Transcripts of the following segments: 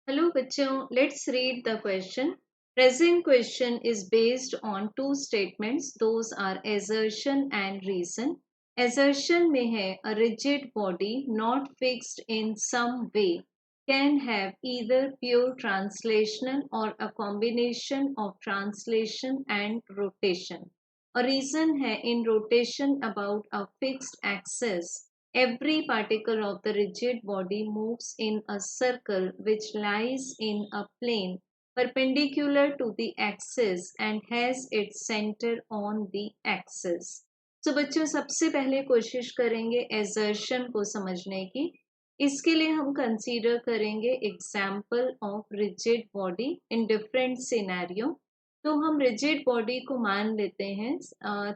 Hello बच्चों, let's read the question. Present question is based on two statements. Those are assertion and reason. Assertion में है a rigid body not fixed in some way can have either pure translational or a combination of translation and rotation. A reason है in rotation about a fixed axis. Every particle of the rigid body moves in a circle which lies in a plane perpendicular to the axis and has its center on the axis. तो बच्चों सबसे पहले कोशिश करेंगे assertion को समझने की. इसके लिए हम कंसीडर करेंगे example of rigid body in different scenario. तो हम रिजिड बॉडी को मान लेते हैं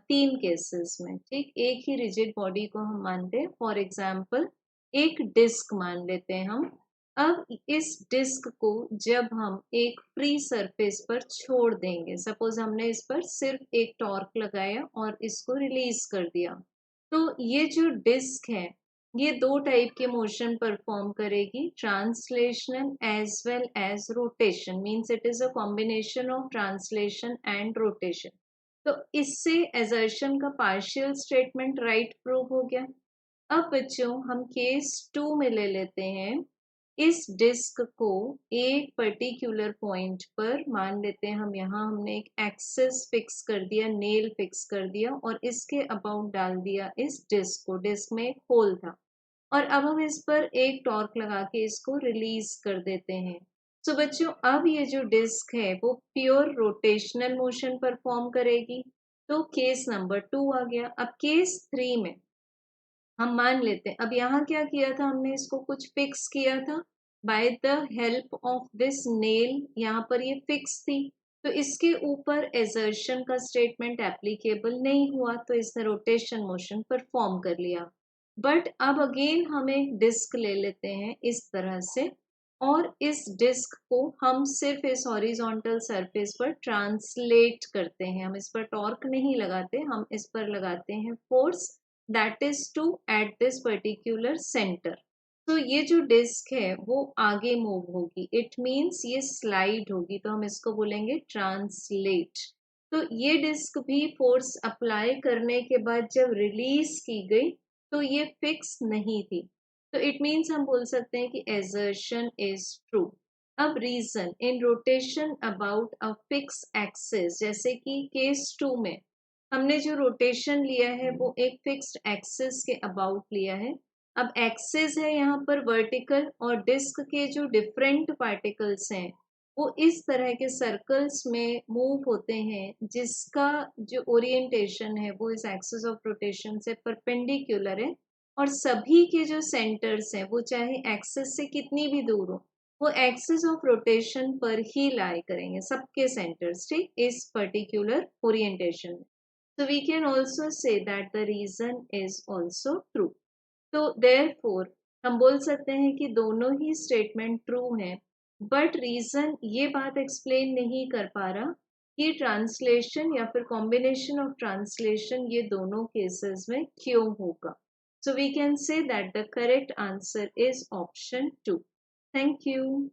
तीन केसेस में. ठीक, एक ही रिजिड बॉडी को हम मानते हैं. फॉर एग्जांपल एक डिस्क मान लेते हैं हम. अब इस डिस्क को जब हम एक फ्री सरफेस पर छोड़ देंगे, सपोज हमने इस पर सिर्फ एक टॉर्क लगाया और इसको रिलीज कर दिया, तो ये जो डिस्क है ये दो टाइप के मोशन परफॉर्म करेगी, translational as well as rotation. Means it is a combination of translation and rotation. तो इससे असर्शन का पार्शियल स्टेटमेंट राइट प्रूव हो गया. अब बच्चों हम केस 2 में ले लेते हैं. इस डिस्क को एक पर्टिकुलर पॉइंट पर मान लेते हैं हम, यहाँ हमने एक एक्सेस फिक्स कर दिया, नेल फिक्स कर दिया और इसके अबाउट डाल दिया इस डिस्क को. डिस्क में एक होल था और अब हम इस पर एक टॉर्क लगा के इसको रिलीज कर देते हैं. तो बच्चों अब ये जो डिस्क है वो प्योर रोटेशनल मोशन परफॉर्म करेगी. तो केस नंबर 2 आ गया. अब केस 3 में हम मान लेते हैं, अब यहाँ क्या किया था, हमने इसको कुछ फिक्स किया था by the help of this nail. यहाँ पर ये फिक्स थी तो इसके ऊपर एजर्शन का स्टेटमेंट एप्लीकेबल नहीं हुआ, तो इसने रोटेशन मोशन परफॉर्म कर लिया. बट अब अगेन हम एक डिस्क ले लेते हैं इस तरह से और इस डिस्क को हम सिर्फ इस हॉरिजॉन्टल सरफेस पर ट्रांसलेट करते हैं. हम इस पर टॉर्क नहीं लगाते, हम इस पर लगाते हैं force, that is to at this particular centre. तो ये जो डिस्क है वो आगे मूव होगी, इट मीन्स ये स्लाइड होगी, तो हम इसको बोलेंगे ट्रांसलेट. तो ये डिस्क भी फोर्स अप्लाई करने के बाद जब रिलीज की गई तो ये फिक्स नहीं थी, तो इट मीन्स हम बोल सकते हैं कि assertion इज ट्रू. अब reason in rotation about a fix axis, जैसे कि केस 2 में हमने जो रोटेशन लिया है वो एक फिक्स्ड एक्सिस के अबाउट लिया है. अब एक्सिस है यहाँ पर वर्टिकल और डिस्क के जो डिफरेंट पार्टिकल्स हैं वो इस तरह के सर्कल्स में मूव होते हैं जिसका जो ओरिएंटेशन है वो इस एक्सिस ऑफ रोटेशन से परपेंडिकुलर है और सभी के जो सेंटर्स हैं वो चाहे एक्सिस से कितनी भी दूर हो वो एक्सिस ऑफ रोटेशन पर ही लाई करेंगे, सबके सेंटर्स, ठीक, इस पर्टिकुलर ओरिएंटेशन में. So we can also say that the reason is also true. तो therefore हम बोल सकते हैं कि दोनों ही स्टेटमेंट ट्रू हैं, बट रीजन ये बात एक्सप्लेन नहीं कर पा रहा कि ट्रांसलेशन या फिर कॉम्बिनेशन ऑफ ट्रांसलेशन ये दोनों केसेस में क्यों होगा. So we can say that the correct answer is option 2. Thank you.